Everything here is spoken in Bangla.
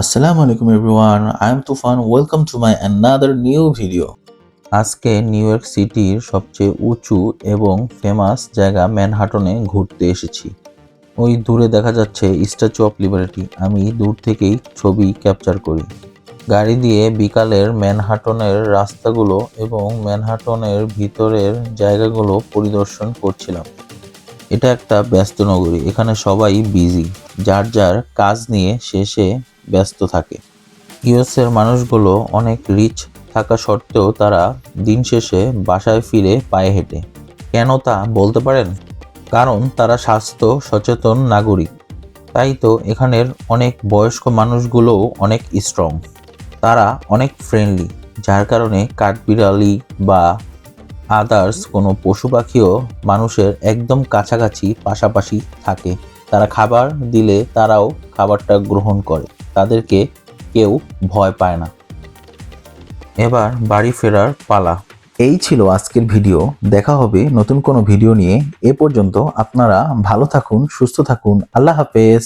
Assalamu alaikum everyone, I am Tufan. Welcome to my another new video. আজকে নিউ ইয়র্ক সিটির সবচেয়ে উঁচু এবং ফেমাস জায়গা ম্যানহাটনে ঘুরতে এসেছি। ওই দূরে দেখা যাচ্ছে স্ট্যাচু অফ লিবার্টি। আমি দূর থেকেই ছবি ক্যাপচার করি। গাড়ি দিয়ে বিকালের ম্যানহাটনের রাস্তাগুলো এবং ম্যানহাটনের ভিতরের জায়গাগুলো পরিদর্শন করছিলাম। এটা একটা ব্যস্ত নগরী, এখানে সবাই বিজি, যার যার কাজ নিয়ে শেষে ব্যস্ত থাকে। ইউএসের মানুষগুলো অনেক রিচ থাকা সত্ত্বেও তারা দিন শেষে বাসায় ফিরে পায়ে হেঁটে। কেন তা বলতে পারেন? কারণ তারা স্বাস্থ্য সচেতন নাগরিক। তাই তো এখানের অনেক বয়স্ক মানুষগুলোও অনেক স্ট্রং। তারা অনেক ফ্রেন্ডলি, যার কারণে কাঠবিড়ালি বা আদার্স কোনো পশু পাখিও মানুষের একদম কাছাকাছি পাশাপাশি থাকে। তারা খাবার দিলে তারাও খাবারটা গ্রহণ করে, তাদেরকে কেউ ভয় পায় না। এবার বাড়ি ফেরার পালা। এই ছিল আজকের ভিডিও। দেখা হবে নতুন কোনো ভিডিও নিয়ে। এ পর্যন্ত আপনারা ভালো থাকুন, সুস্থ থাকুন। আল্লাহ হাফেজ।